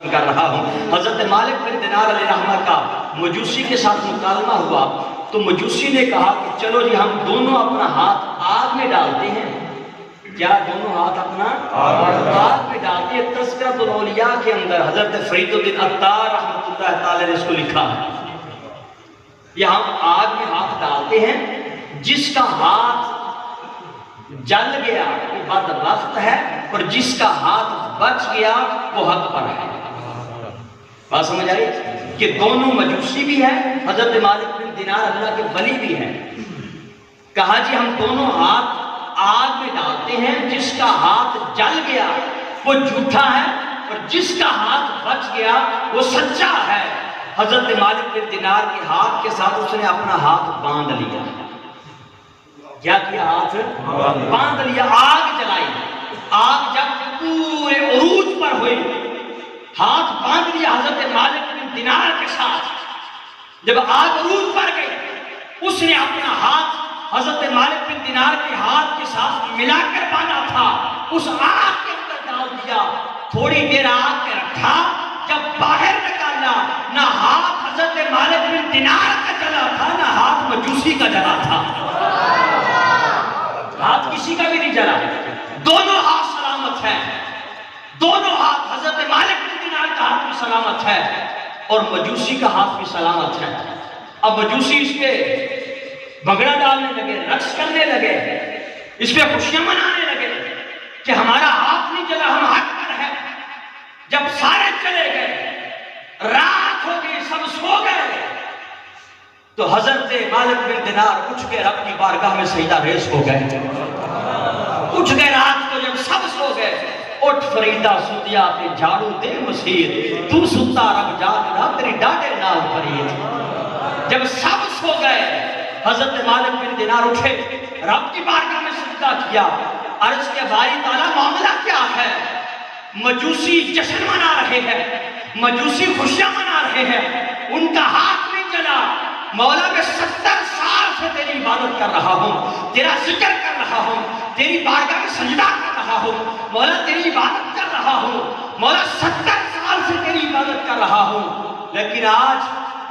कर रहा हूँ। हजरत मालिक बिन दिनार अलैहिर्रहमा का मजूसी के साथ मुकालमा हुआ तो मजूसी ने कहा कि चलो जी हम दोनों अपना हाथ आग में डालते हैं। क्या दोनों हाथ अपना आग में डालते हैं। तज़किरतुल औलिया के अंदर हजरत फरीदुद्दीन अत्तार रहमतुल्लाह तआला ने इसको लिखा है। ये हम आग में हाथ डालते हैं, जिसका हाथ जल गया वो बदबख्त है और जिसका हाथ बच गया वो हक पर है। बात समझ आई कि दोनों मजूसी भी है, हजरत मालिक बिन दिनार अल्लाह के वली भी है। कहा जी हम दोनों हाथ आग में डालते हैं, जिसका हाथ जल गया वो झूठा है और जिसका हाथ बच गया वो सच्चा है। हजरत मालिक बिन दिनार के हाथ के साथ उसने अपना हाथ बांध लिया। क्या किया? हाथ बांध लिया। आग जलाई। आग जब पूरे उरूज पर हुई, हाथ बांध लिया हजरत मालिक बिन दिनार के साथ। जब आग उरूज पर गई, उसने अपना हाथ हजरत मालिक बिन दिनार के हाथ के साथ मिलाकर बांधा था, उस आग के अंदर डाल दिया। थोड़ी देर आग के रखा, जब बाहर निकाला ना हाथ हजरत मालिक बिन दिनार का जला था ना हाथ मजूसी का जला था। हाथ किसी का भी नहीं जला, दोनों हाथ सलामत है। दोनों हाथ हजरत मालिक बिन दिनार का हाथ भी सलामत है और मजूसी का हाथ भी सलामत है। अब मजूसी इस पे भंगड़ा डालने लगे, रक्स करने लगे, इस पे खुशियां मनाने लगे कि हमारा हाथ नहीं जला, हम हक पर है। जब सारे चले गए, रात हो गई, सब सो गए, तो हजरत मालिक बिन दिनार उठ के रब की बारगाह में सजदा रेज़ हो गए। उठ गए रात को, जब सब सो गए, उठ फरीदा सुतिया ते झाड़ू दे मसीर, तू सुता रब जागना तेरी डाटे नाल फरीद। जब सब सो गए, हजरत मालिक बिन दिनार उठे, रब की बारगाह में सजदा किया, अर्ज के बारी ताला मामला क्या है? मजूसी जश्न मना रहे हैं, मजूसी खुशियां मना रहे हैं, उनका हाथ नहीं जला। मौला मैं 70 साल से तेरी इबादत कर रहा हूँ, तेरा जिक्र कर रहा हूँ, तेरी बारगाह में सजदा कर रहा हूँ, मौला तेरी इबादत कर रहा हूँ, मौला 70 साल से तेरी इबादत कर रहा हूँ, लेकिन आज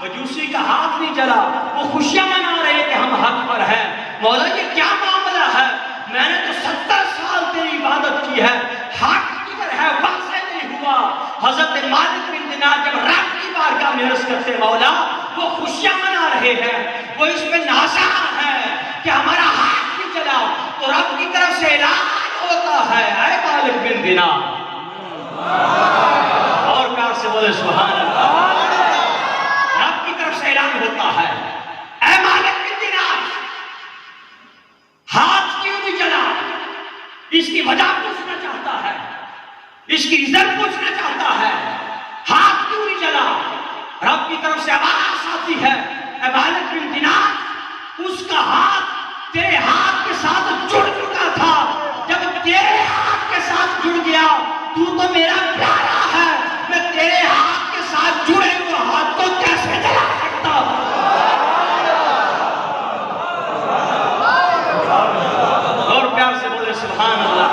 मजूसी का हाथ नहीं जला। वो खुशियां मना रहे हैं कि हम हक पर हैं। मौला ये क्या मामला है? मैंने तो 70 साल तेरी इबादत की है, हक किधर है? वाक़ई नहीं हुआ। हजरत मालिक बिन दिनार जब रब की बारगाह में अर्ज़ करते मौला, वो खुशियां मना रहे हैं, वो इस पे नाज़ार है कि हमारा हाथ नहीं जला, तो रब की तरफ से ऐलान होता है, ऐ मालिक बिन दिनार, और प्यार से बोले सुभान अल्लाह। रब की तरफ से ऐलान होता है, ऐ मालिक बिन दिनार, हाथ क्यों नहीं जला? इसकी वजह पूछना चाहता है, इसकी इज्जत पूछना चाहता है, हाथ क्यों नहीं जला? रब की तरफ से आवाज आती है, ऐ मालिक बिन दिनार, उसका हाथ तेरे हाथ के साथ जुड़ चुका था। जब तेरे हाथ के साथ जुड़ गया, तू तो मेरा प्यारा है, मैं तेरे हाथ के साथ जुड़े हुए हाथ को कैसे जला सकता? और प्यार से बोले सुभान अल्लाह।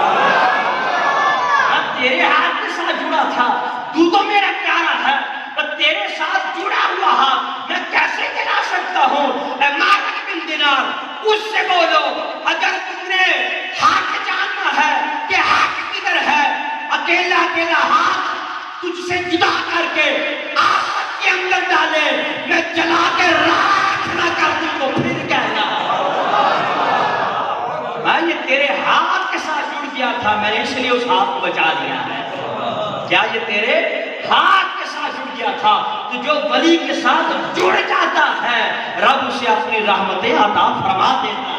अब तेरे हाथ के साथ जुड़ा था, तू तो मेरा प्यारा है, पर तेरे साथ जुड़ा हुआ हाथ मैं कैसे जला सकता हूँ? ऐ मालिक बिन दिनार, उससे बोलो, अगर तुमने हक जानना है कि हक किधर है, अकेला अकेला हाथ तुझसे जुदा करके आग के अंदर डाले, मैं जला के राख ना कर दूं तो फिर कहना। मैं ये तेरे हाथ के साथ जुड़ गया था, मैंने इसलिए उस हाथ को बचा लिया है। क्या ये तेरे हाथ के साथ जुड़ गया था? तो जो वली के साथ जुड़ जाता है, रब उसे अपनी रहमतें अता फरमा देता है।